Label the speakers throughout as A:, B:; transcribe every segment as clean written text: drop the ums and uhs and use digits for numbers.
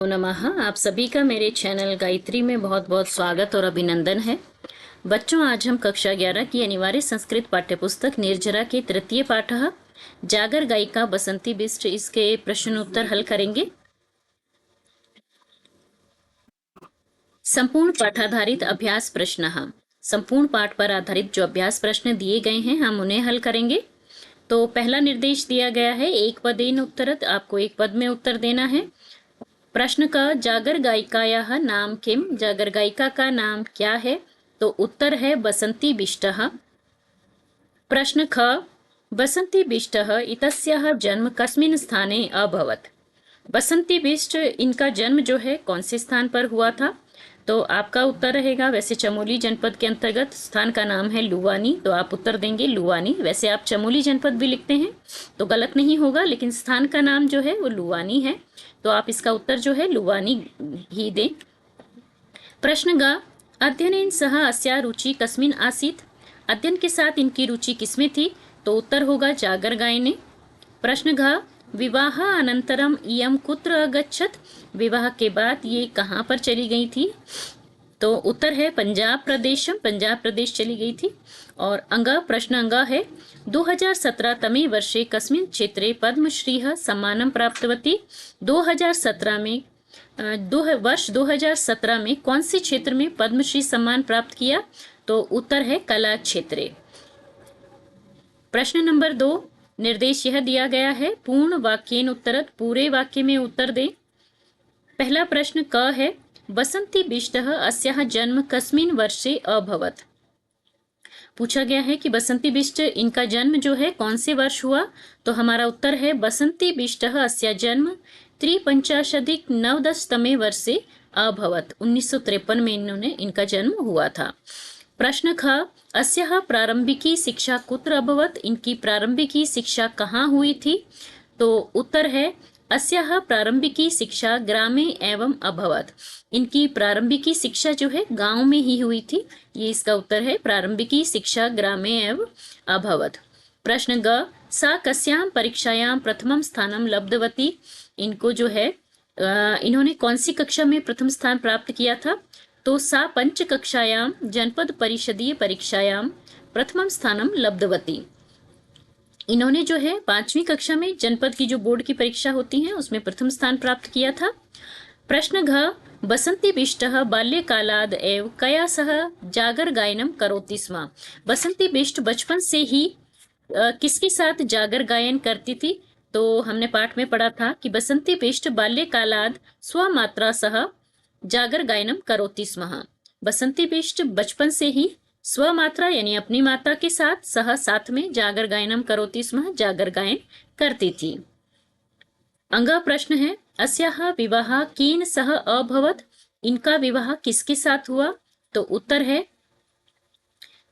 A: नमः। आप सभी का मेरे चैनल गायत्री में बहुत बहुत स्वागत और अभिनंदन है। बच्चों, आज हम कक्षा 11 की अनिवार्य संस्कृत पाठ्यपुस्तक निर्जरा के तृतीय पाठ जागर गायिका बसंती बिष्ट इसके प्रश्न उत्तर हल करेंगे। संपूर्ण पाठाधारित अभ्यास प्रश्न। संपूर्ण पाठ पर आधारित जो अभ्यास प्रश्न दिए गए हैं हम उन्हें हल करेंगे। तो पहला निर्देश दिया गया है एक पदेन उत्तरत, आपको एक पद में उत्तर देना है। प्रश्न का जागर गायिकायाः नाम किम, जागर गायिका का नाम क्या है? तो उत्तर है बसंती बिष्टः। प्रश्न ख बसंती बिष्टः इतस्याः जन्म कस्मिन् स्थाने अभवत्। बसंती बिष्ट इनका जन्म जो है कौन से स्थान पर हुआ था? तो आपका उत्तर रहेगा, वैसे चमोली जनपद के अंतर्गत स्थान का नाम है लुवानी, तो आप उत्तर देंगे लुवानी। वैसे आप चमोली जनपद भी लिखते हैं तो गलत नहीं होगा, लेकिन स्थान का नाम जो है वो लुवानी है, तो आप इसका उत्तर जो है लुवानी ही दें। प्रश्न ग अध्ययनेन सह अस्या रुचि कस्मिन् आसीत्। अध्ययन के साथ इनकी रुचि किसमें थी? तो उत्तर होगा जागर गायने। प्रश्न घ विवाह अनंतरम इयं कुत्र अगच्छत्। विवाह के बाद ये कहाँ पर चली गई थी? तो उत्तर है पंजाब प्रदेशम, पंजाब प्रदेश चली गई थी। और प्रश्न अंग है 2017 तमे वर्षे कस्मिन् क्षेत्रे पद्मश्रीः सम्मानं प्राप्तवती। 2017 में वर्ष 2017 में कौन से क्षेत्र में पद्मश्री सम्मान प्राप्त किया? तो उत्तर है कला क्षेत्रे। प्रश्न नंबर 2 निर्देश यह दिया गया है पूर्ण वाक्येन उत्तरत, पूरे वाक्य में उत्तर दें। पहला प्रश्न क है बसंती बिष्टः अस्याः जन्म कस्मिन् वर्षे अभवत्। पूछा गया है कि बसंती बिष्ट इनका जन्म जो है कौन से वर्ष हुआ? तो हमारा उत्तर है बसंती बिष्टः अस्या जन्म 53 तमे वर्षे अभवत्। 1953 में इनका जन्म हुआ था। प्रश्न ख अस्याः प्रारंभिकी शिक्षा कुत्र अभवत्। इनकी प्रारंभिकी शिक्षा कहाँ हुई थी? तो उत्तर है अस्याः प्रारंभिकी शिक्षा ग्रामे एवं अभवत्। इनकी प्रारंभिकी शिक्षा जो है गांव में ही हुई थी, ये इसका उत्तर है, प्रारंभिकी शिक्षा ग्रामे एवं अभवत्। प्रश्न ग सा कस्यां परीक्षायां प्रथमं स्थानं लब्धवती। इनको जो है इन्होंने कौन सी कक्षा में प्रथम स्थान प्राप्त किया था? तो सा पंच कक्षायां जनपद परिषदीय परीक्षायां प्रथमं स्थानं लब्धवती। इन्होंने जो है 5वीं कक्षा में जनपद की जो बोर्ड की परीक्षा होती है उसमें प्रथम स्थान प्राप्त किया था। प्रश्न घ बसंती बिष्टः बाल्यकालाद् एव कया सह जागर गायनं करोति स्म। बसंती बिष्ट बचपन से ही किसके साथ जागर गायन करती थी? तो हमने पाठ में पढ़ा था कि बसंती बिष्ट बाल्यकालाद् स्वमात्रा सह जागर गायनम करोति स्म। बसंती बिष्ट बचपन से ही स्वमात्रा यानी अपनी माता के साथ साथ में जागर गायनम करोति स्म, जागर गायन करती थी। अंगा प्रश्न है अस्याः विवाह केन सह अभवत्। इनका विवाह किसके साथ हुआ? तो उत्तर है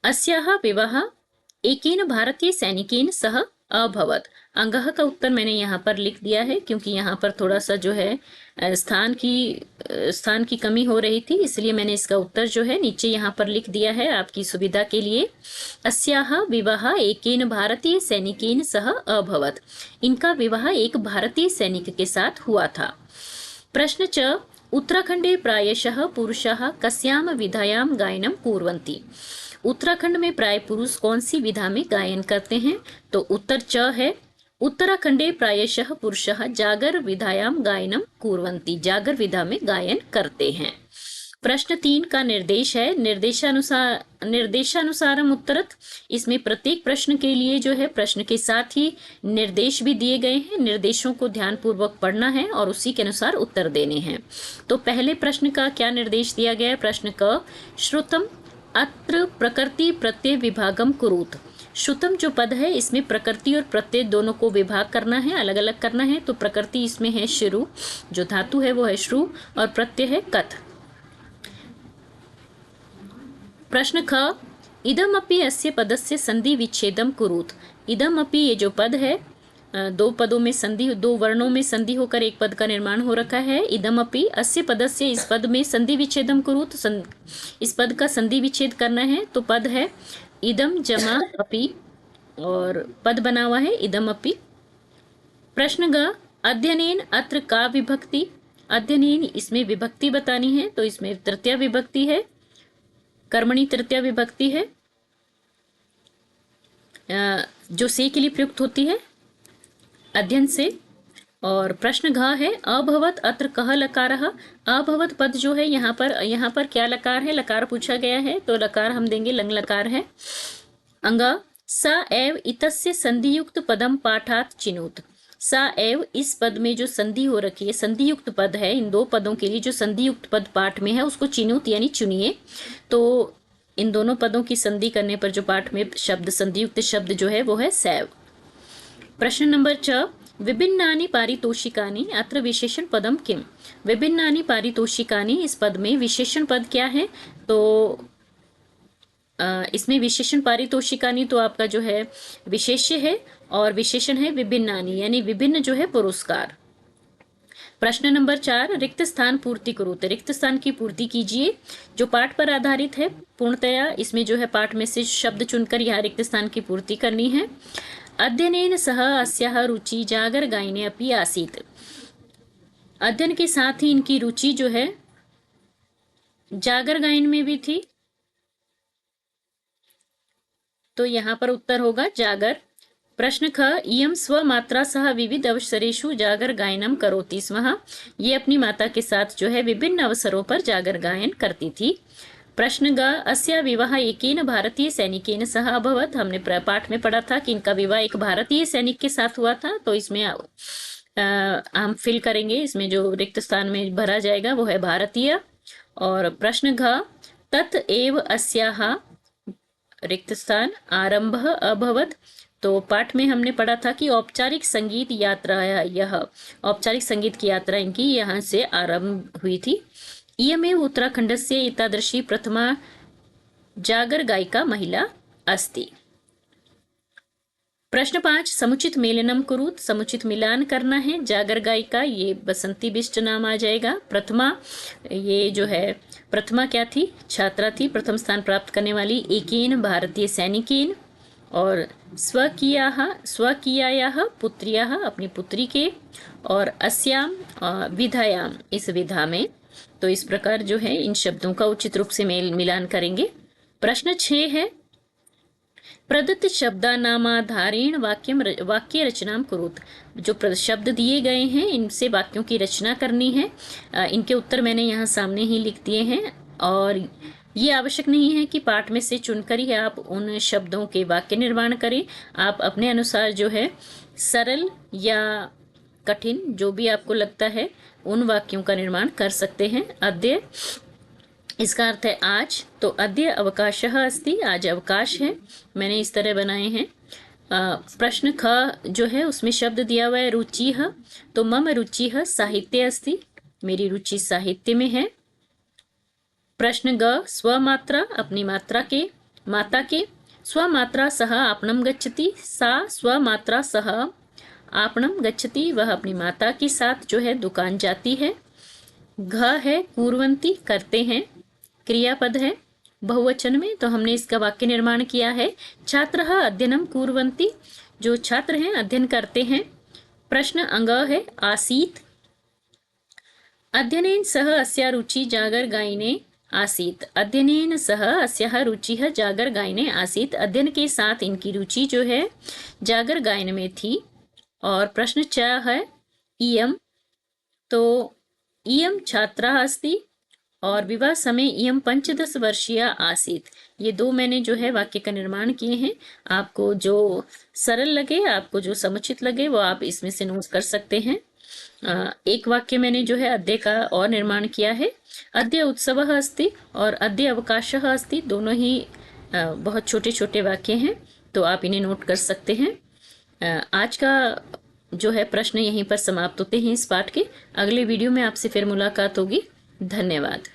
A: अस्याः विवाह एकेन भारतीय सैनिकेन सह अभवत्। अंगः का उत्तर मैंने यहाँ पर लिख दिया है क्योंकि यहाँ पर थोड़ा सा जो है स्थान की कमी हो रही थी, इसलिए मैंने इसका उत्तर जो है नीचे यहाँ पर लिख दिया है आपकी सुविधा के लिए। अस्याः विवाह एकेन भारतीय सैनिकेन सह अभवत्। इनका विवाह एक भारतीय सैनिक के साथ हुआ था। प्रश्न च उत्तराखंडे प्रायशः पुरुषाः कस्यां विधायां गायनं कुर्वन्ति। उत्तराखंड में प्राय पुरुष कौन सी विधा में गायन करते हैं? तो उत्तर च है उत्तराखंडे प्रायशः पुरुषः जागर विधायां गायनं कुर्वन्ति। जागर विधा में गायन करते हैं। प्रश्न 3 का निर्देश है निर्देशानुसारम उत्तरत। इसमें प्रत्येक प्रश्न के लिए जो है प्रश्न के साथ ही निर्देश भी दिए गए हैं। निर्देशों को ध्यानपूर्वक पढ़ना है और उसी के अनुसार उत्तर देने हैं। तो पहले प्रश्न का क्या निर्देश दिया गया है? प्रश्न क श्रुतम अत्र प्रकृति प्रत्यय विभागम कुरुत। श्रुतम जो पद है इसमें प्रकृति और प्रत्यय दोनों को विभाग करना है, अलग अलग करना है। तो प्रकृति इसमें है श्रु, जो धातु है वो है श्रु, और प्रत्यय है कथ। प्रश्न ख इदम अपि अस्य पदस्य संधि विच्छेदम कुरुत। इदम अपि ये जो पद है दो पदों में संधि, दो वर्णों में संधि होकर एक पद का निर्माण हो रखा है। इदम अपि अस्य पदस्य, इस पद में संधि विच्छेदम कुरुत, इस पद का संधि विच्छेद करना है। तो पद है इदम जमा अपि और पद बना हुआ है इदम अपि। प्रश्न ग अध्ययनेन अत्र का विभक्ति। अध्ययनेन इसमें विभक्ति बतानी है, तो इसमें तृतीया विभक्ति है, कर्मणि तृतीया विभक्ति है जो से के लिए प्रयुक्त होती है अध्ययन से। और प्रश्न घ है अभवत अत्र कह लकारः। अभवत पद जो है यहाँ पर क्या लकार है, लकार पूछा गया है, तो लकार हम देंगे लंग लकार है। अंगा सा एव इतस्य संधियुक्त पदम पाठात चिनोत। सा एव इस पद में जो संधि हो रखी है, संधियुक्त पद है, इन दो पदों के लिए जो संधियुक्त पद पाठ में है उसको चिनोत यानी चुनिए। तो इन दोनों पदों की संधि करने पर जो पाठ में शब्द संधियुक्त शब्द जो है वो है सैव। प्रश्न नंबर 6 विभिन्नानि पारितोषिकानि अत्र विशेषण पदम किम। विभिन्नानि पारितोषिकानि इस पद में विशेषण पद क्या है, तो इसमें विशेषण पारितोषिकानि तो आपका जो है विशेष्य है और विशेषण है विभिन्नानि यानी विभिन्न जो है पुरस्कार। प्रश्न नंबर 4 रिक्त स्थान पूर्ति करोत। रिक्त स्थान की पूर्ति कीजिए जो पाठ पर आधारित है पूर्णतया। इसमें जो है पाठ में से शब्द चुनकर यहाँ रिक्त स्थान की पूर्ति करनी है। अध्ययनेन सह अस्याः रुचि जागर गायने अपि आसीत्। अध्ययन के साथ ही इनकी रुचि जो है जागर गायन में भी थी, तो यहाँ पर उत्तर होगा जागर। प्रश्न ख इयं स्वमात्रा सह विविध अवसरेषु जागर गायनम करोति स्म। ये अपनी माता के साथ जो है विभिन्न अवसरों पर जागर गायन करती थी। प्रश्न ग अस्या विवाह एकेन भारतीय सैनिकेन सह अभवत। हमने पाठ में पढ़ा था कि इनका विवाह एक भारतीय सैनिक के साथ हुआ था, तो इसमें हम फिल करेंगे, इसमें जो रिक्त स्थान में भरा जाएगा वो है भारतीय। और प्रश्न घ तत एव अस्याः रिक्त स्थान आरंभ अभवत। तो पाठ में हमने पढ़ा था कि औपचारिक संगीत यात्रा, यह औपचारिक संगीत की यात्रा इनकी यहाँ से आरंभ हुई थी। इयमेव उत्तराखंडस्य एतादृशी प्रथमा जागर गायिका महिला अस्ति। प्रश्न 5 समुचित मेलनम कुरुत। समुचित मिलान करना है। जागर गायिका ये बसंती बिष्ट नाम आ जाएगा। प्रथमा ये जो है प्रथमा क्या थी, छात्रा थी, प्रथम स्थान प्राप्त करने वाली। एकेन भारतीय सैनिकेन। और स्वकीयायाः पुत्र्याः अपनी पुत्री के। और अस्याम विधायाम इस विधा में। तो इस प्रकार जो है इन शब्दों का उचित रूप से मेल मिलान करेंगे। प्रश्न 6 है प्रदत्त शब्दानामाधारेण वाक्य रचनाम कुरुत। जो शब्द दिए गए हैं इनसे वाक्यों की रचना करनी है। इनके उत्तर मैंने यहाँ सामने ही लिख दिए हैं और ये आवश्यक नहीं है कि पाठ में से चुनकर ही आप उन शब्दों के वाक्य निर्माण करें। आप अपने अनुसार जो है सरल या कठिन जो भी आपको लगता है उन वाक्यों का निर्माण कर सकते हैं। अद्य इसका अर्थ है आज, तो अद्य अवकाशः अस्ति, आज अवकाश है। मैंने इस तरह बनाए हैं। प्रश्न ख जो है उसमें शब्द दिया हुआ है रुचिः, तो मम रुचिः साहित्ये अस्ति, मेरी रुचि साहित्य में है। प्रश्न ग स्वमात्रा अपनी माता के। स्वमात्रा सह आपणम गच्छति, सा स्वमात्रा सह आपणम गच्छति, वह अपनी माता के साथ जो है दुकान जाती है। घ है कुर्वन्ति करते हैं, क्रियापद है बहुवचन में, तो हमने इसका वाक्य निर्माण किया है छात्रः अध्ययनम कुर्वन्ति, जो छात्र हैं अध्ययन करते हैं। प्रश्न अंग है आसीत। अध्ययनेन सह अस्या रुचि जागर गायने आसीत। अध्ययनेन सह अस्याः रुचिः जागर गायने आसीत। अध्ययन के साथ इनकी रुचि जो है जागर गायन में थी। और प्रश्न 4 है इयम, तो इयम छात्रा अस्ति और विवाह समय इयम 15 वर्षीय आसीत। ये दो मैंने जो है वाक्य का निर्माण किए हैं। आपको जो सरल लगे, आपको जो समुचित लगे वो आप इसमें से नोट कर सकते हैं। एक वाक्य मैंने जो है अद्य का और निर्माण किया है। अद्य उत्सवः अस्ति और अद्य अवकाशः अस्ति, दोनों ही बहुत छोटे छोटे वाक्य हैं, तो आप इन्हें नोट कर सकते हैं। आज का जो है प्रश्न यहीं पर समाप्त होते हैं इस पाठ के। अगले वीडियो में आपसे फिर मुलाकात होगी। धन्यवाद।